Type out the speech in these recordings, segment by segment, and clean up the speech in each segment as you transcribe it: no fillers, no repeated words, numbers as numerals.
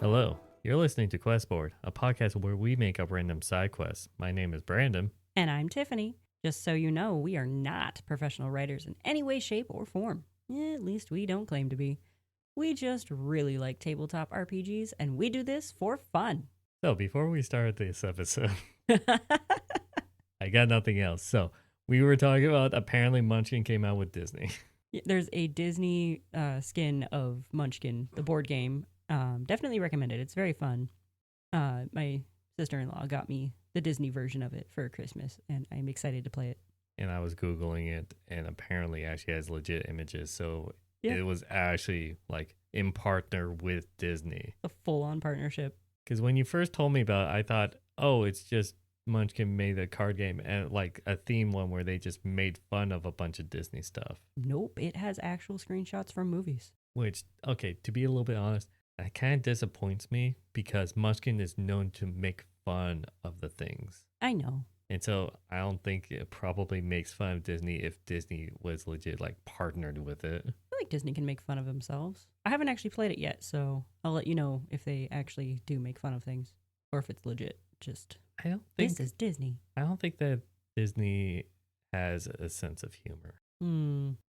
Hello, you're listening to Questboard, a podcast where we make up random side quests. My name is Brandon. And I'm Tiffany. Just so you know, we are not professional writers in any way, shape, or form. At least we don't claim to be. We just really like tabletop RPGs, and we do this for fun. So, before we start this episode, I got nothing else. So, we were talking about apparently Munchkin came out with Disney. There's a Disney skin of Munchkin, the board game. Definitely recommend it. It's very fun. My sister-in-law got me the Disney version of it for Christmas, and I'm excited to play it. And I was Googling it, and apparently actually has legit images. So, Yeah. it was actually like in partner with Disney. A full-on partnership. Because when you first told me about it, I thought, oh, it's just Munchkin made a card game and like a theme one where they just made fun of a bunch of Disney stuff. Nope, it has actual screenshots from movies. Which, okay, to be a little bit honest, that kind of disappoints me because Munchkin is known to make fun of the things. I know. And so I don't think it probably makes fun of Disney if Disney was legit like partnered with it. I feel like Disney can make fun of themselves. I haven't actually played it yet, so I'll let you know if they actually do make fun of things or if it's legit. Just I don't think this is Disney. I don't think that Disney has a sense of humor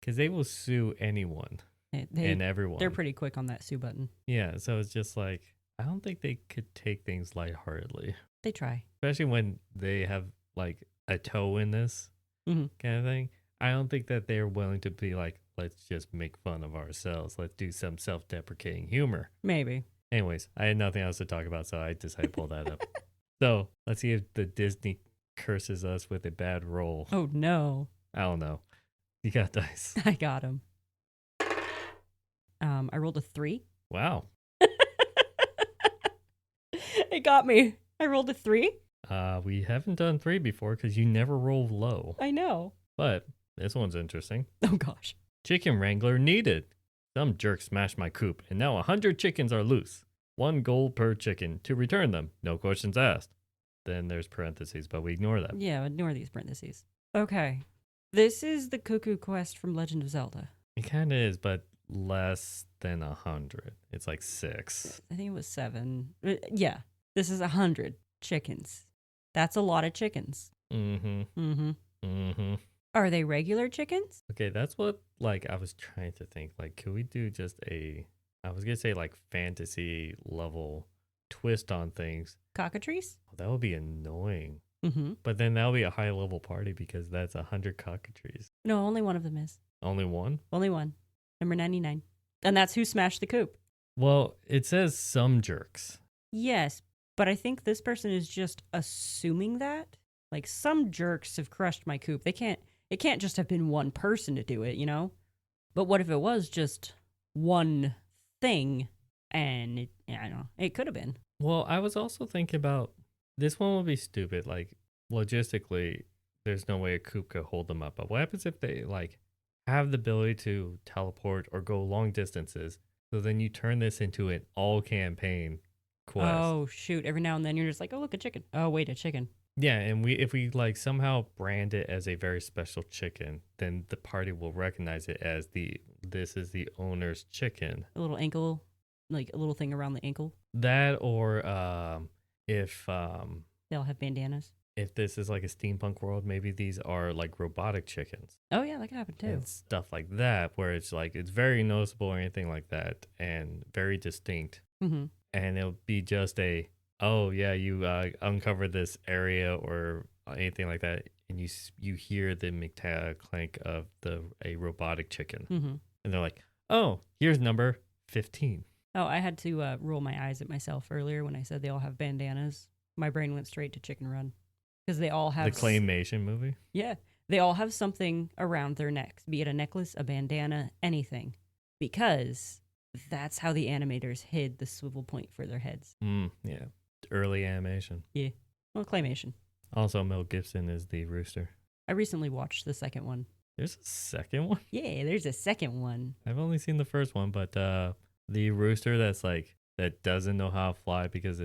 because they will sue anyone and everyone. They're pretty quick on that sue button. Yeah, so it's just like I don't think they could take things lightheartedly, They try. especially when they have like a toe in this Mhm. kind of thing. I don't think that they're willing to be like, let's just make fun of ourselves. Let's do some self-deprecating humor. Maybe. Anyways, I had nothing else to talk about, so I decided to pull that up. So let's see if the Disney curses us with a bad roll. Oh no, I don't know. You got dice. I got him. I rolled a 3. Wow. It got me. I rolled a 3. We haven't done 3 before because you never roll low. I know. But this one's interesting. Oh gosh. Chicken wrangler needed. Some jerk smashed my coop, and now 100 chickens are loose. 1 gold per chicken to return them. No questions asked. Then there's parentheses, but we ignore that. Yeah, ignore these parentheses. Okay. This is the Cuckoo Quest from Legend of Zelda. It kind of is, but less than 100. It's like 6. I think it was 7. Yeah. This is 100 chickens. That's a lot of chickens. Mm-hmm. Mm-hmm. Mm-hmm. Are they regular chickens? Okay, that's what, like, I was trying to think. Like, could we do just I was going to say, like, fantasy level twist on things. Cockatrice? Oh, that would be annoying. Mm-hmm. But then that would be a high level party because that's 100 cockatrices. No, only one of them is. Only one? Only one. Number 99. And that's who smashed the coop. Well, it says some jerks. Yes, but I think this person is just assuming that. Like, some jerks have crushed my coop. It can't just have been one person to do it, you know? But what if it was just one thing and I don't know. It could have been. Well, I was also thinking about this one would be stupid. Like, logistically, there's no way a coop could hold them up. But what happens if they, like, have the ability to teleport or go long distances? So then you turn this into an all campaign quest. Oh, shoot. Every now and then you're just like, oh, look, a chicken. Oh, wait, a chicken. Yeah, and if we like somehow brand it as a very special chicken, then the party will recognize it as this is the owner's chicken. A little ankle, like a little thing around the ankle. That or if They all have bandanas. if this is like a steampunk world, maybe these are like robotic chickens. Oh, yeah, that could happen too. And stuff like that, where it's like it's very noticeable or anything like that, and very distinct. Mm-hmm. And it'll be just oh yeah, you uncover this area or anything like that, and you hear the metallic clank of a robotic chicken, Mm-hmm. and they're like, oh, here's number 15. Oh, I had to roll my eyes at myself earlier when I said they all have bandanas. My brain went straight to Chicken Run because they all have The claymation movie. Yeah, they all have something around their necks, be it a necklace, a bandana, anything, because that's how the animators hid the swivel point for their heads. Yeah, early animation. Yeah, well, claymation. Also, Mel Gibson is the rooster. I recently watched the second one. There's a second one. Yeah, there's a second one. I've only seen the first one, but the rooster that doesn't know how to fly because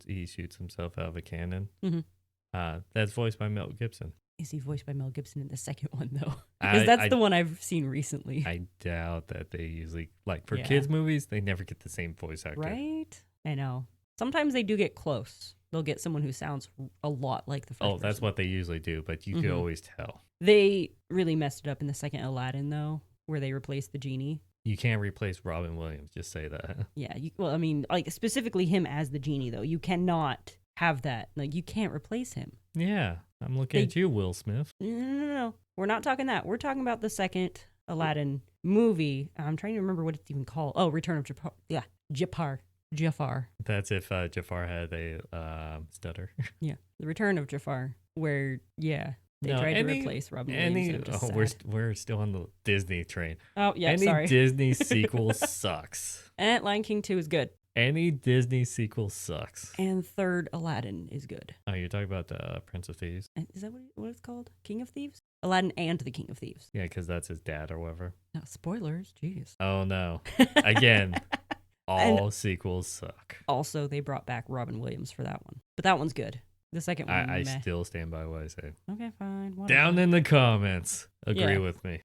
he shoots himself out of a cannon. Mm-hmm. That's voiced by Mel Gibson. Is he voiced by Mel Gibson in the second one, though? I- Because that's I- the one I've seen recently. I doubt that they usually, like, for Yeah. kids' movies, they never get the same voice actor. Right? I know. Sometimes they do get close. They'll get someone who sounds a lot like the first Oh, that's person. what they usually do, but you could Mhm. always tell. They really messed it up in the second Aladdin, though, where they replaced the genie. You can't replace Robin Williams. Just say that. Yeah, well, I mean, like, specifically him as the genie, though. You cannot have that. Like, you can't replace him. Yeah, I'm looking They- at you, Will Smith. No. We're not talking that. We're talking about the second Aladdin movie. I'm trying to remember what it's even called. Oh, Return of Jafar. Yeah, Jafar. That's if Jafar had a stutter. Yeah, the Return of Jafar, where, yeah, they No, tried to any- replace Robin Williams. Any? And it was Oh, just we're sad. still on the Disney train. Oh, yeah, Any sorry. Disney sequel sucks. And Lion King 2 is good. Any Disney sequel sucks. And third Aladdin is good. Oh, you're talking about the Prince of Thieves? And is that what it's called? King of Thieves? Aladdin and the King of Thieves. Yeah, because that's his dad or whatever. No, spoilers. Jeez. Oh no! Again, all sequels suck. Also, they brought back Robin Williams for that one. But that one's good. The second one, I meh. still stand by what I say. Okay, fine. Whatever. Down in the comments, agree Yeah. with me.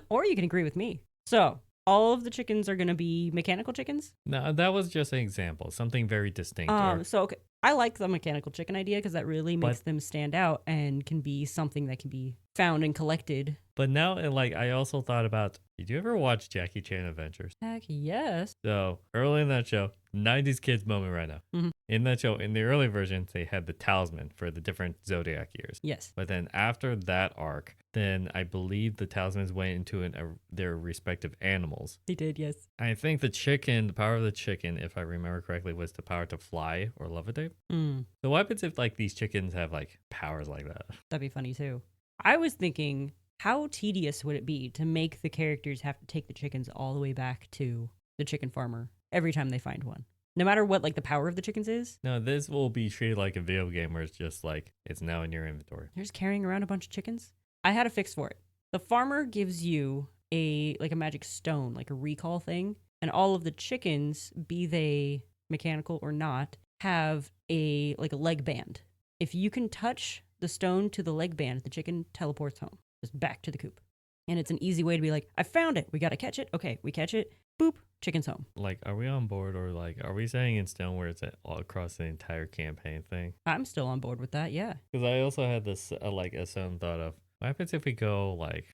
Or you can agree with me. So, all of the chickens are going to be mechanical chickens? No, that was just an example. Something very distinct. or- So, okay, I like the mechanical chicken idea because that really makes them stand out and can be something that can be found and collected. But now, like, I also thought about, did you ever watch Jackie Chan Adventures? Heck yes. So early in that show, 90s kids moment right now. Mhm. In that show, in the early versions, they had the talisman for the different zodiac years. Yes. But then after that arc, then I believe the talismans went into their respective animals. They did, yes. I think the power of the chicken, if I remember correctly, was the power to fly or levitate. Mm, So what happens if like these chickens have like powers like that? that'd be funny too. I was thinking, how tedious would it be to make the characters have to take the chickens all the way back to the chicken farmer every time they find one? No matter what like the power of the chickens is, No, this will be treated like a video game where it's just like it's now in your inventory. they're just carrying around a bunch of chickens. I had a fix for it. The farmer gives you a magic stone, like a recall thing, and all of the chickens, be they mechanical or not, have a leg band. If you can touch the stone to the leg band, the chicken teleports home, just back to the coop. And it's an easy way to be like, I found it. We got to catch it. Okay, we catch it. Boop, chicken's home. Like, are we on board or like, are we saying in stone where it's all across the entire campaign thing? I'm still on board with that. Yeah. Because I also had this like a sudden thought of what happens if we go like,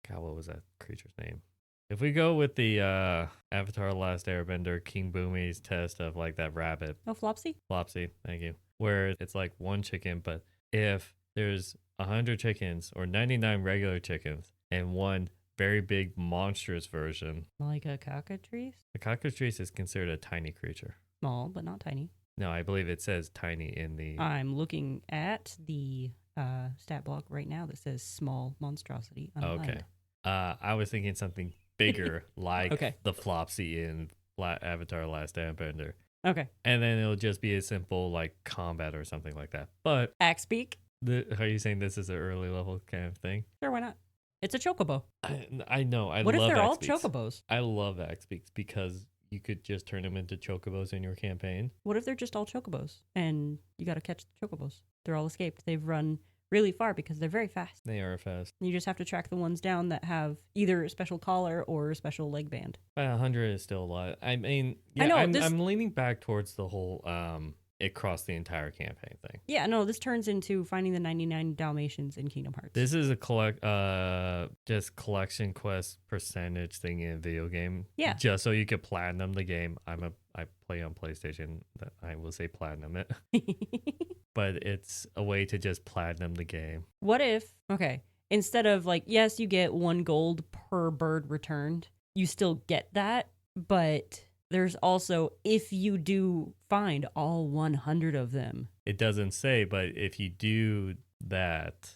God, what was that creature's name? If we go with the Avatar: Last Airbender King Boomy's test of like that rabbit, Oh, Flopsy? Flopsy, thank you, where it's like one chicken, but if there's 100 chickens or 99 regular chickens and one very big monstrous version, Like a cockatrice? the cockatrice is considered a tiny creature. Small, but not tiny. No, I believe it says tiny in the. I'm looking at the stat block right now that says small monstrosity. Unaligned. Okay. I was thinking something bigger, like Okay. the Flopsy in Avatar: Last Airbender, Okay. and then it'll just be a simple like combat or something like that. But Axe beak? are you saying this is an early level kind of thing? Sure, why not? It's a chocobo. I know. What if love they're all X-Beaks. chocobos? I love X-Beaks because you could just turn them into chocobos in your campaign. What if they're just all chocobos and you got to catch the chocobos? They're all escaped. They've run really far because they're very fast. They are fast. You just have to track the ones down that have either a special collar or a special leg band. But 100 is still a lot. I mean, yeah, I know, I'm leaning back towards the whole across the entire campaign thing. Yeah, no, this turns into finding the 99 Dalmatians in Kingdom Hearts. This is a just collection quest percentage thing in a video game. Yeah. Just so you could platinum the game. I play on PlayStation. I will say platinum it, but it's a way to just platinum the game. What if, okay, instead of like, yes, you get 1 gold per bird returned, you still get that, but there's also, if you do find all 100 of them. It doesn't say, but if you do that,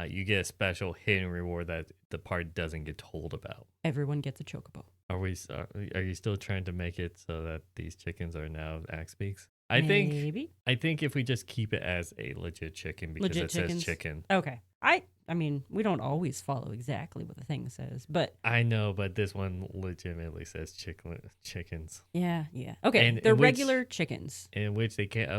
you get a special hidden reward that the part doesn't get told about. Everyone gets a chocobo. Are you still trying to make it so that these chickens are now X-Beaks? Maybe. I think if we just keep it as a legit chicken because Legit it chickens? says chicken. Okay. I mean, we don't always follow exactly what the thing says, but I know, but this one legitimately says chickens, yeah. Okay, And they're in which- regular chickens. in which they can't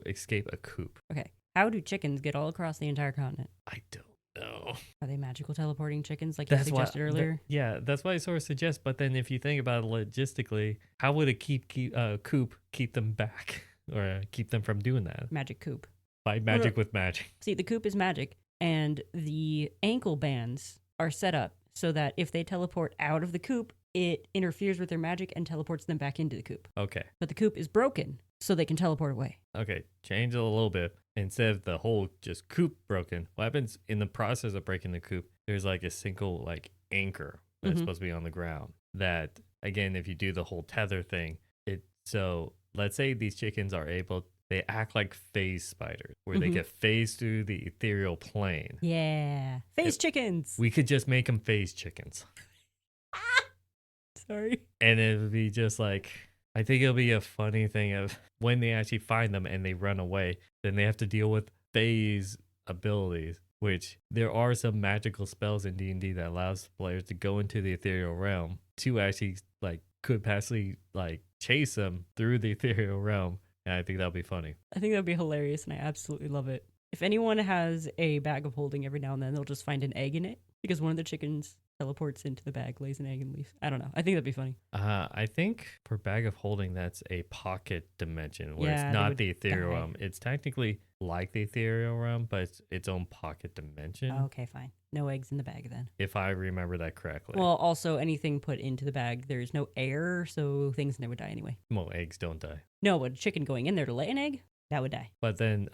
escape a coop. Okay. How do chickens get all across the entire continent? I don't know. No. Are they magical teleporting chickens like That's you why. suggested earlier? Yeah, that's why I sort of suggest. But then if you think about it logistically, how would a coop keep them back or keep them from doing that? Magic coop. By magic with magic. See, the coop is magic, and the ankle bands are set up so that if they teleport out of the coop, it interferes with their magic and teleports them back into the coop. Okay. But the coop is broken, so they can teleport away. Okay. Change it a little bit. Instead of the whole just coop broken, what happens in the process of breaking the coop? There's like a single like anchor that's Mhm. supposed to be on the ground. That again, if you do the whole tether thing, so let's say these chickens are able. They act like phase spiders, where they Mhm. get phased through the ethereal plane. Yeah. Face chickens. We could just make them phase chickens. Sorry. And it would be just like, I think it'll be a funny thing of when they actually find them and they run away, then they have to deal with phase abilities, which there are some magical spells in D&D that allows players to go into the ethereal realm to actually like could possibly like chase them through the ethereal realm. And I think that'll be funny. I think that'd be hilarious, and I absolutely love it. If anyone has a bag of holding every now and then, they'll just find an egg in it because one of the chickens teleports into the bag, lays an egg, and leaves. I don't know. I think that'd be funny. I think for bag of holding, that's a pocket dimension where Yeah, it's they not would the ethereal die. realm. It's technically like the ethereal realm, but it's its own pocket dimension. Okay, fine. No eggs in the bag then. If I remember that correctly. Well, also anything put into the bag, there's no air, so things never die anyway. Well, eggs don't die. No, but a chicken going in there to lay an egg, that would die. But then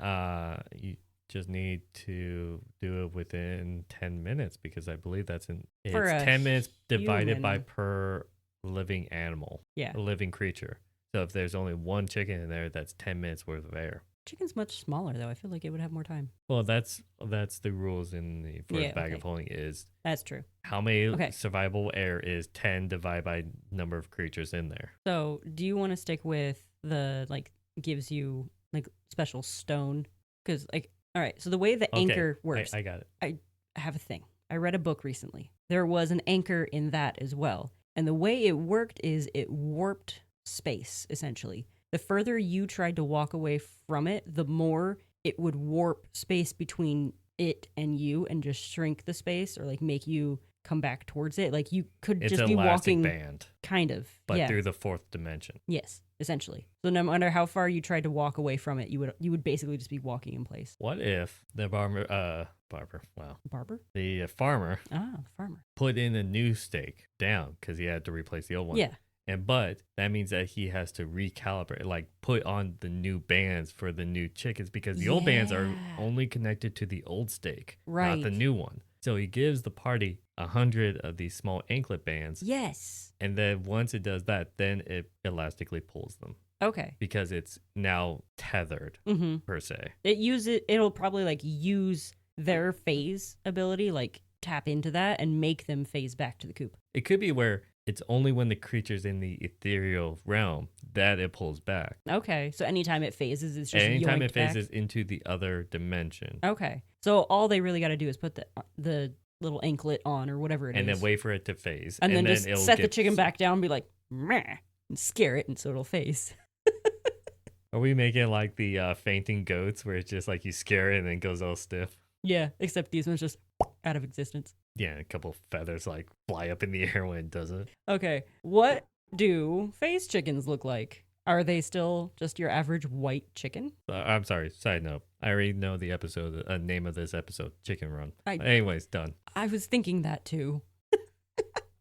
you just need to do it within 10 minutes because I believe it's For a 10 minutes divided by human. per living animal, Yeah. a living creature. So if there's only one chicken in there, that's 10 minutes worth of air. Chicken's much smaller though. I feel like it would have more time. Well, that's the rules in the first Yeah, bag okay. of holding is That's true. how many Okay. survivable air is 10 divided by number of creatures in there. So, do you want to stick with the like gives you like special stone? Because like, all right. So the way the Okay, anchor works, I got it. I have a thing. I read a book recently. There was an anchor in that as well. And the way it worked is it warped space, essentially. The further you tried to walk away from it, the more it would warp space between it and you and just shrink the space or like make you come back towards it. Like you could It's just an be elastic walking band, kind of. but yeah. through the fourth dimension. Yes, essentially. So no matter how far you tried to walk away from it, you would basically just be walking in place. What if the Barber? the farmer Ah, the farmer. put in a new stake down because he had to replace the old one? Yeah. But that means that he has to recalibrate, like put on the new bands for the new chickens because the old bands are Yeah. only connected to the old stake, not Right. the new one. So he gives the party 100 of these small anklet bands, Yes. and then once it does that, then it elastically pulls them Okay. because it's now tethered Mm-hmm. per se. It'll probably like use their phase ability, like tap into that and make them phase back to the coop. It could be where it's only when the creature's in the ethereal realm that it pulls back. Okay. So anytime it phases, it's just Anytime yoinked it back? phases into the other dimension. Okay. So all they really got to do is put the little anklet on or whatever it is. And then wait for it to phase. and then just it'll set the get- chicken back down and be like, meh, and scare it, and so it'll phase. Are we making like the fainting goats where it's just like you scare it and then it goes all stiff? Yeah, except these ones just out of existence. Yeah, a couple feathers like fly up in the air when it does it. Okay, what do phase chickens look like? Are they still just your average white chicken? I'm sorry, side note. I already know the episode, name of this episode, Chicken Run. I- Anyways, done. I was thinking that too.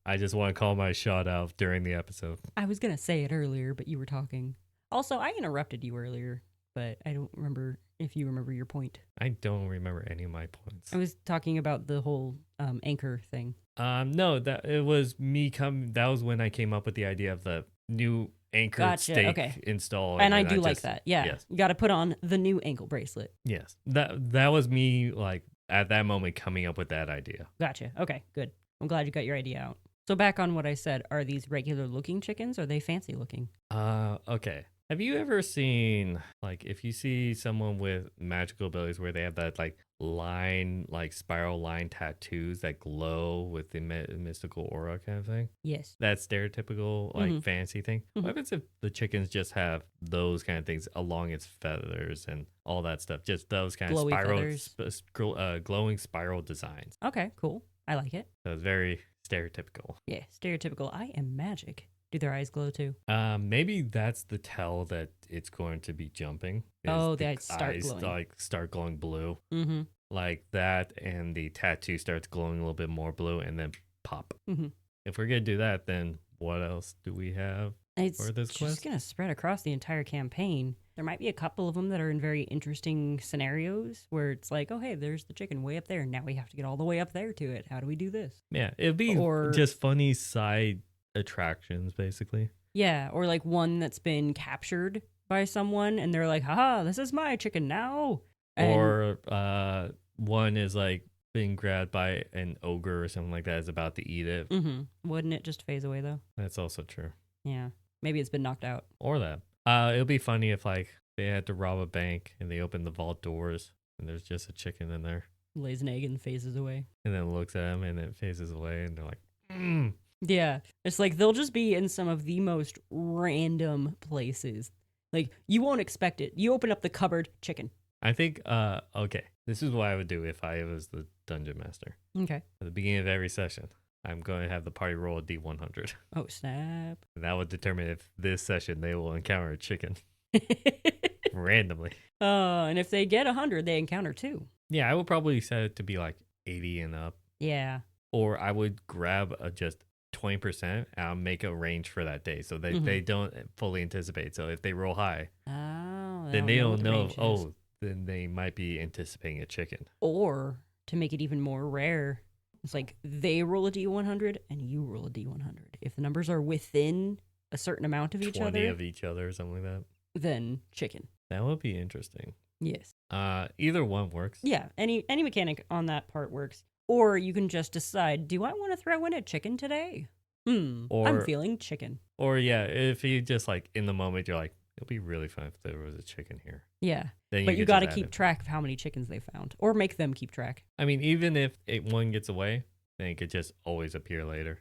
I just want to call my shot out during the episode. I was gonna say it earlier, but you were talking. Also, I interrupted you earlier, but I don't remember if you remember your point. I don't remember any of my points. I was talking about the whole anchor thing. No, that it was me that was when I came up with the idea of the new anchored Gotcha, stake okay. install. And I then do like just- that. Yeah. Yes. You got to put on the new ankle bracelet. Yes. That was me like at that moment coming up with that idea. Gotcha. Okay, good. I'm glad you got your idea out. So back on what I said, are these regular looking chickens or are they fancy looking? Okay. Have you ever seen like if you see someone with magical abilities where they have that like like spiral line tattoos that glow with the mystical aura kind of thing. Yes. That stereotypical like Mhm. fancy thing. What Mhm. happens if the chickens just have those kind of things along its feathers and all that stuff? Just those kind of Glowy spiral, feathers. glowing spiral designs. Okay, cool. I like it. So it's very stereotypical. Yeah, stereotypical. I am magic. Do their eyes glow too? Maybe that's the tell that it's going to be jumping. Is Oh, the they start eyes glowing. like start glowing blue, Mm-hmm. like that, and the tattoo starts glowing a little bit more blue, and then pop. Mhm. If we're gonna do that, then what else do we have? It's For this just quest? going to spread across the entire campaign. There might be a couple of them that are in very interesting scenarios where it's like, oh, hey, there's the chicken way up there. Now we have to get all the way up there to it. How do we do this? Yeah, it'd be Or- just funny side attractions, basically. Yeah, or like one that's been captured by someone and they're like, haha, this is my chicken now. And- Or one is like being grabbed by an ogre or something like that is about to eat it. Mhm. Wouldn't it just phase away though? That's also true. Yeah. Maybe it's been knocked out. Or that. It'll be funny if like they had to rob a bank and they open the vault doors and there's just a chicken in there Lays an egg and phases away. and then looks at them and it phases away and they're like, mm. Yeah. It's like they'll just be in some of the most random places. Like you won't expect it. You open up the cupboard, chicken. I think okay, this is what I would do if I was the dungeon master. Okay. At the beginning of every session, I'm going to have the party roll a D100. Oh, snap. And that would determine if this session they will encounter a chicken randomly. And if they get 100, they encounter 2. Yeah, I would probably set it to be like 80 and up. Yeah. Or I would grab just 20% and I'll make a range for that day so they, Mhm. they don't fully anticipate. So if they roll high, Oh. then they don't what the know, range is. oh, then they might be anticipating a chicken. Or to make it even more rare, it's like they roll a D100 and you roll a D100. If the numbers are within a certain amount of each 20 other, of each other or something like that. then chicken. That would be interesting. Yes. Either one works. Yeah. Any mechanic on that part works. Or you can just decide, do I want to throw in a chicken today? I'm Or- feeling chicken. Or yeah, if you just like in the moment, you're like, it'll be really fun if there was a chicken here. Yeah. Then But you could got to just add keep it. track of how many chickens they found. Or make them keep track. I mean, even if one gets away, then it could just always appear later.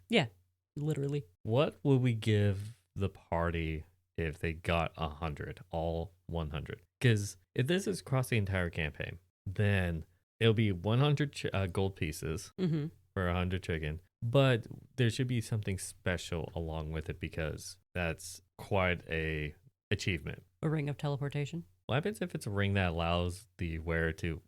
Literally. What would we give the party if they got 100, all 100? Because if this is across the entire campaign, then it'll be 100 gold pieces Mm-hmm. for 100 chicken. But there should be something special along with it because that's quite a achievement. A ring of teleportation. What happens if it's a ring that allows the wearer to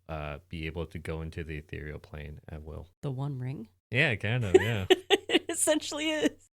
be able to go into the ethereal plane at will? The one ring. Yeah, kind of, yeah. It essentially is.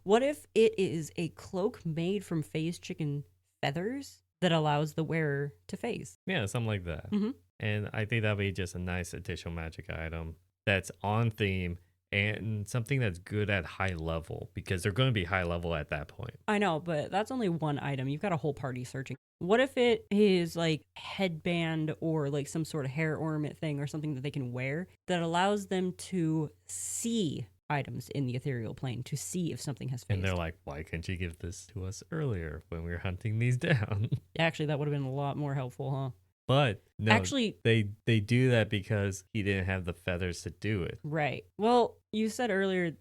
What if it is a cloak made from phased chicken feathers that allows the wearer to phase? Yeah, something like that. Mhm. And I think that'd be just a nice additional magic item that's on theme and something that's good at high level because they're going to be high level at that point. I know, but that's only one item. You've got a whole party searching. What if it is like headband or like some sort of hair ornament thing or something that they can wear that allows them to see items in the ethereal plane, to see if something has phased? And they're like, why couldn't you give this to us earlier when we were hunting these down? Actually, that would have been a lot more helpful, huh? But no, Actually, they do that because he didn't have the feathers to do it. right. Well, you said earlier,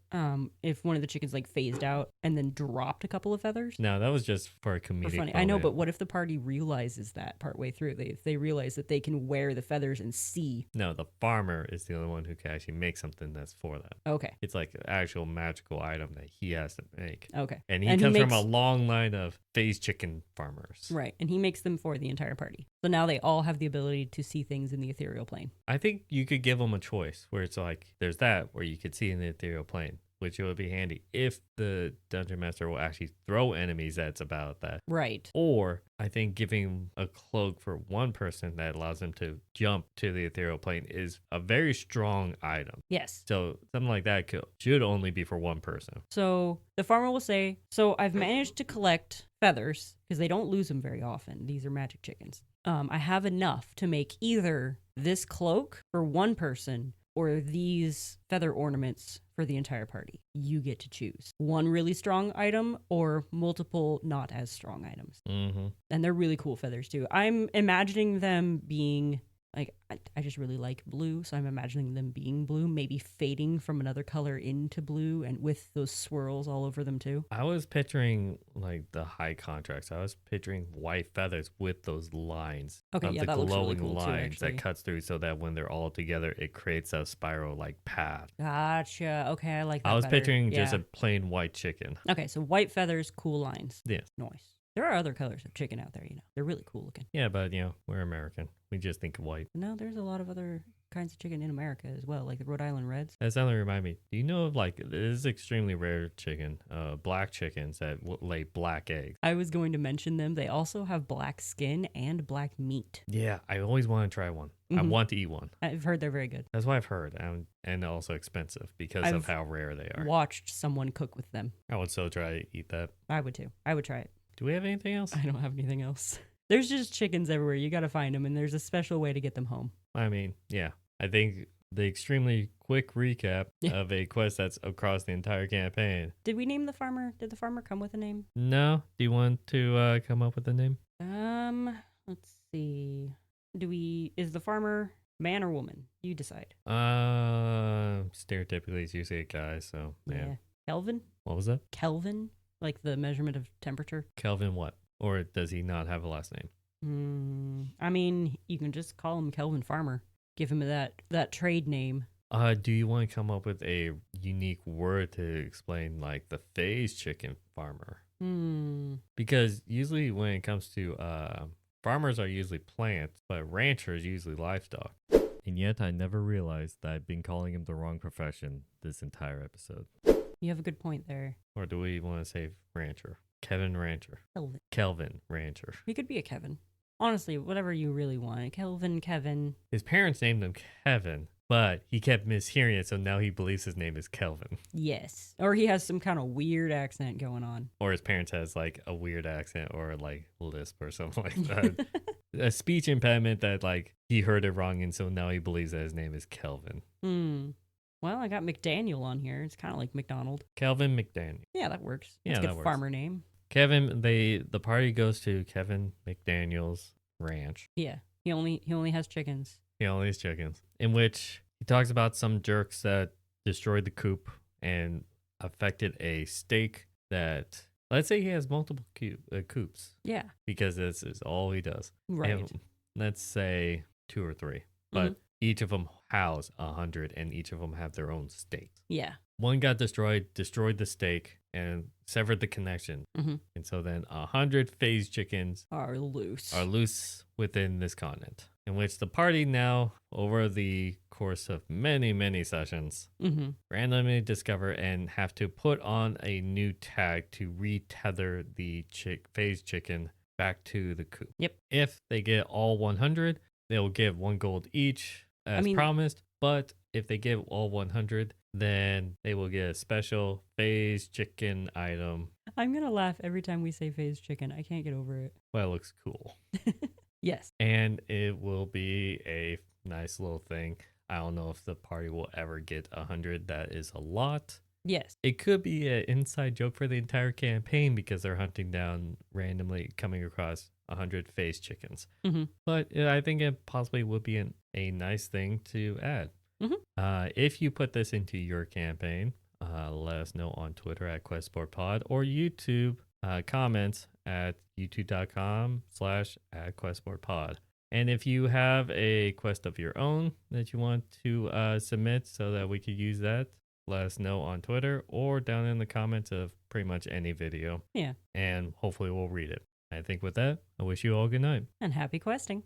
if one of the chickens like phased out and then dropped a couple of feathers. No, that was just for a For comedic funny. I know, moment. but what if the party realizes that partway through? If they realize that they can wear the feathers and see. No, the farmer is the only one who can actually make something that's for that. Okay. It's like an actual magical item that he has to make. Okay. And he And he comes from a makes- long line of phased chicken farmers. Right. And he makes them for the entire party. So now they all have the ability to see things in the ethereal plane. I think you could give them a choice where it's like there's that where you could see in the ethereal plane, which would be handy if the dungeon master will actually throw enemies that's about that. Right. Or I think giving a cloak for one person that allows them to jump to the ethereal plane is a very strong item. Yes. So something like that should only be for one person. So the farmer will say, so I've managed to collect feathers because they don't lose them very often. These are magic chickens. I have enough to make either this cloak for one person or these feather ornaments for the entire party. You get to choose one really strong item or multiple not as strong items. Mm-hmm. And they're really cool feathers too. I'm imagining them being Like, I just really like blue, so I'm imagining them being blue, maybe fading from another color into blue and with those swirls all over them too. I was picturing like the high contrast. I was picturing white feathers with those lines Okay, of yeah, the that looks really glowing cool too, lines actually. that cuts through so that when they're all together, it creates a spiral like path. Gotcha. Okay, I like that I was better. picturing just Yeah. a plain white chicken. Okay, so white feathers, cool lines. Yes. Nice. There are other colors of chicken out there, you know. They're really cool looking. Yeah, but we're American. We just think of white. No, there's a lot of other kinds of chicken in America as well, like the Rhode Island Reds. That suddenly remind me. Do you know of like this is extremely rare chicken, black chickens that lay black eggs? I was going to mention them. They also have black skin and black meat. Yeah, I always want to try one. I Mhm. want to eat one. I've heard they're very good. That's what I've heard, and also expensive because of I've how rare they are. Watched someone cook with them. I would so try to eat that. I would too. I would try it. Do we have anything else? I don't have anything else. There's just chickens everywhere. You got to find them, and there's a special way to get them home. I mean, yeah. I think the extremely quick recap Yeah. of a quest that's across the entire campaign. Did we name the farmer? Did the farmer come with a name? No? Do you want to come up with a name? Let's see. Is the farmer man or woman? You decide. Stereotypically, it's usually a guy, so yeah. Kelvin? What was that? Kelvin? Like the measurement of temperature? Kelvin what? Or does he not have a last name? I mean, you can just call him Kelvin Farmer. Give him that trade name. Do you want to come up with a unique word to explain like the phase chicken farmer? Because usually when it comes to farmers are usually plants, but ranchers usually livestock. And yet I never realized that I've been calling him the wrong profession this entire episode. You have a good point there. Or do we want to say rancher? Kevin Rancher. Kelvin. Kelvin Rancher. He could be a Kevin. Honestly, whatever you really want. Kelvin, Kevin. His parents named him Kevin, but he kept mishearing it, so now he believes his name is Kelvin. Yes. Or he has some kind of weird accent going on. Or his parents has like a weird accent or like lisp or something like that. A speech impediment that like he heard it wrong, and so now he believes that his name is Kelvin. Well, I got McDaniel on here. It's kind of like McDonald. Kelvin McDaniel. Yeah, that works. Yeah, That's a that good works. farmer name. Kevin, the party goes to Kevin McDaniel's ranch. Yeah. He only has chickens. He only has chickens. In which he talks about some jerks that destroyed the coop and affected a steak that, let's say he has multiple coops, Yeah. because this is all he does. Right. And let's say 2 or 3, but each of them house 100, and each of them have their own steaks. Yeah. One got destroyed the steak, and severed the connection. Mhm. And so then 100 phase chickens Are loose. are loose within this continent, in which the party now, over the course of many, many sessions, randomly discover and have to put on a new tag to retether the phase chicken back to the coop. Yep. If they get all 100, they'll give 1 gold each as promised. But if they give all 100, then they will get a special phase chicken item. I'm going to laugh every time we say phase chicken. I can't get over it. Well, it looks cool. Yes. And it will be a nice little thing. I don't know if the party will ever get 100. That is a lot. Yes. It could be an inside joke for the entire campaign because they're hunting down randomly coming across 100 phase chickens. But I think it possibly would be a nice thing to add. If you put this into your campaign, let us know on Twitter at QuestSportPod or YouTube comments at youtube.com/@QuestSportPod. And if you have a quest of your own that you want to submit so that we could use that, let us know on Twitter or down in the comments of pretty much any video. Yeah. And hopefully we'll read it. I think with that, I wish you all good night. And happy questing.